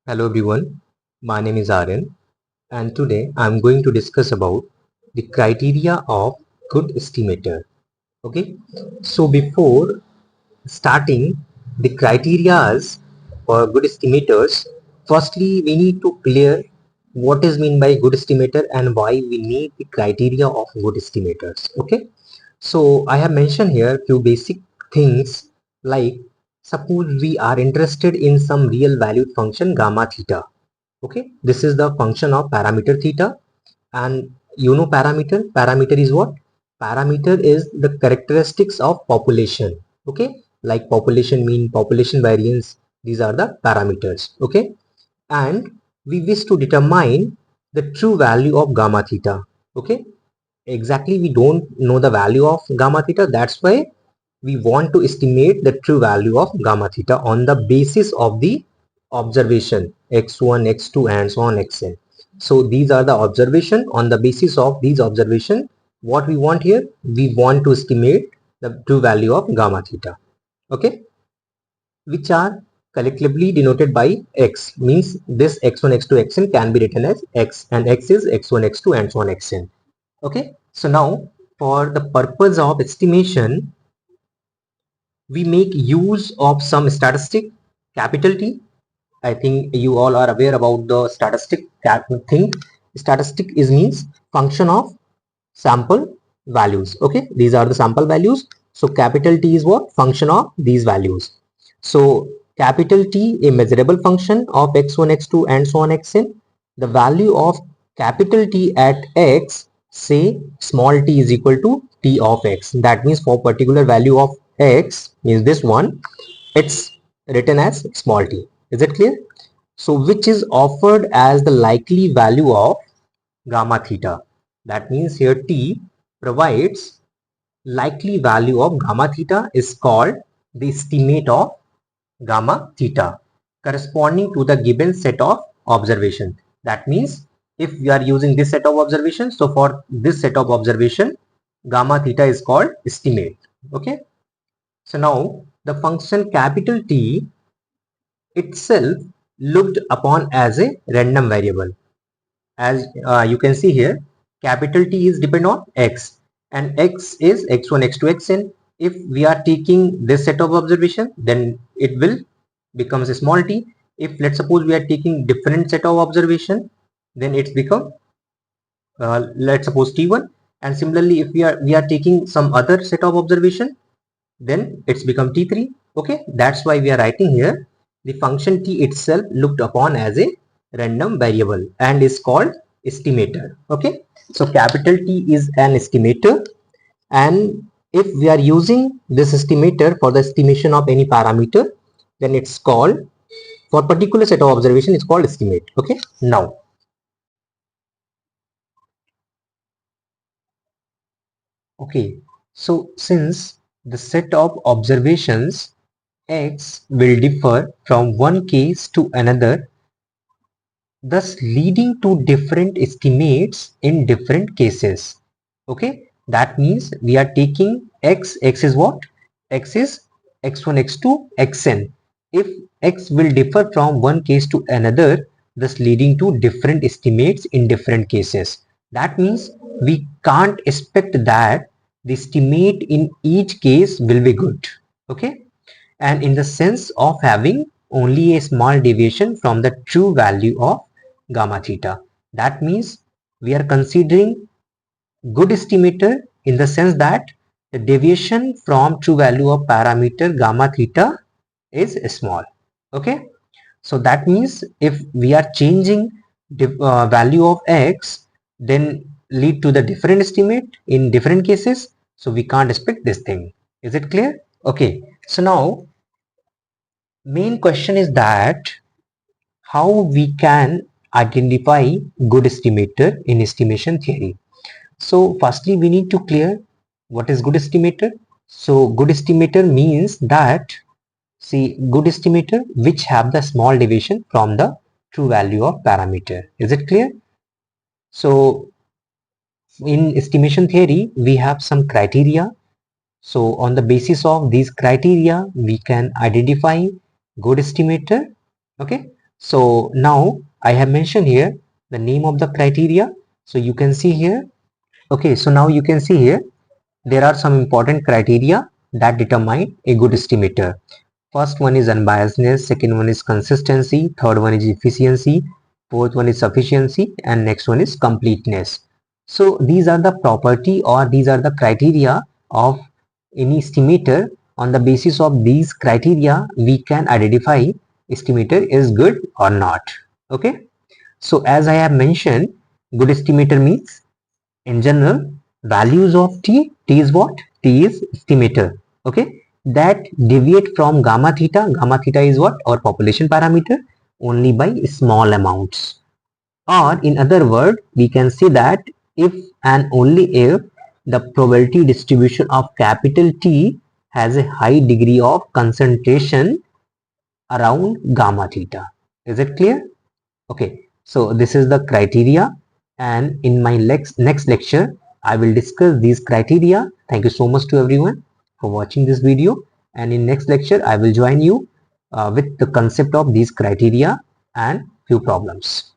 Hello everyone, my name is Aryan and today I am going to discuss about the criteria of good estimator. Okay, so before starting the criterias for good estimators, firstly we need to clear what is meant by good estimator and why we need the criteria of good estimators. Okay, so I have mentioned here few basic things like suppose we are interested in some real valued function gamma theta. Okay, this is the function of parameter theta, and you know parameter is what? Parameter is the characteristics of population. Okay, like population mean, population variance, these are the parameters. Okay, and we wish to determine the true value of gamma theta. Okay, exactly, we don't know the value of gamma theta, that's why we want to estimate the true value of gamma theta on the basis of the observation x1 x2 and so on xn. So these are the observation. On the basis of these observation, what we want here, we want to estimate the true value of gamma theta. Okay, which are collectively denoted by x, means this x1 x2 xn can be written as x, and x is x1 x2 and so on xn. Okay, so now for the purpose of estimation, we make use of some statistic, capital T. I think you all are aware about the statistic thing. Statistic is means function of sample values. Okay, these are the sample values. So capital T is what? Function of these values. So capital T, a measurable function of x1 x2 and so on xn. The value of capital T at x, say small t is equal to t of x. That means for particular value of x, means this one, it's written as small t. Is it clear? So which is offered as the likely value of gamma theta. That means here t provides likely value of gamma theta is called the estimate of gamma theta corresponding to the given set of observation. That means if we are using this set of observation, so for this set of observation, gamma theta is called estimate. Okay, so now the function capital T itself looked upon as a random variable. As you can see here, capital T is depend on x, and x is x1 x2 xn. If we are taking this set of observation, then it will becomes a small t. If let's suppose we are taking different set of observation, then it's become let's suppose t1. And similarly, if we are taking some other set of observation, then it's become t3. Okay, that's why we are writing here the function t itself looked upon as a random variable and is called estimator. Okay, so capital T is an estimator, and if we are using this estimator for the estimation of any parameter, then it's called, for particular set of observation, it's called estimate. Okay, now okay, so since the set of observations x will differ from one case to another, thus leading to different estimates in different cases. Okay, that means we are taking x is what? X is x1 x2 xn. If x will differ from one case to another, thus leading to different estimates in different cases. That means we can't expect that the estimate in each case will be good. Okay, and in the sense of having only a small deviation from the true value of gamma theta. That means we are considering good estimator in the sense that the deviation from true value of parameter gamma theta is small. Okay, so that means if we are changing the value of x, then lead to the different estimate in different cases, so we can't expect this thing. Is it clear? Okay, so now main question is that how we can identify good estimator in estimation theory. So firstly we need to clear what is good estimator. So good estimator means that, see, good estimator which have the small deviation from the true value of parameter. Is it clear? So in estimation theory we have some criteria. So on the basis of these criteria we can identify good estimator. Okay, So now I have mentioned here the name of the criteria. So you can see here. Okay, so now you can see here there are some important criteria that determine a good estimator. First one is unbiasedness, second one is consistency, third one is efficiency, fourth one is sufficiency, and next one is completeness. So these are the property or these are the criteria of any estimator. On the basis of these criteria, we can identify estimator is good or not. Okay. So as I have mentioned, good estimator means in general values of t is what? T is estimator. Okay, that deviate from gamma theta. Gamma theta is what? Our population parameter, only by small amounts. Or in other word, we can say that if and only if the probability distribution of capital T has a high degree of concentration around gamma theta. Is it clear? Okay, so this is the criteria, and in my next lecture I will discuss these criteria. Thank you so much to everyone for watching this video, and in next lecture I will join you with the concept of these criteria and few problems.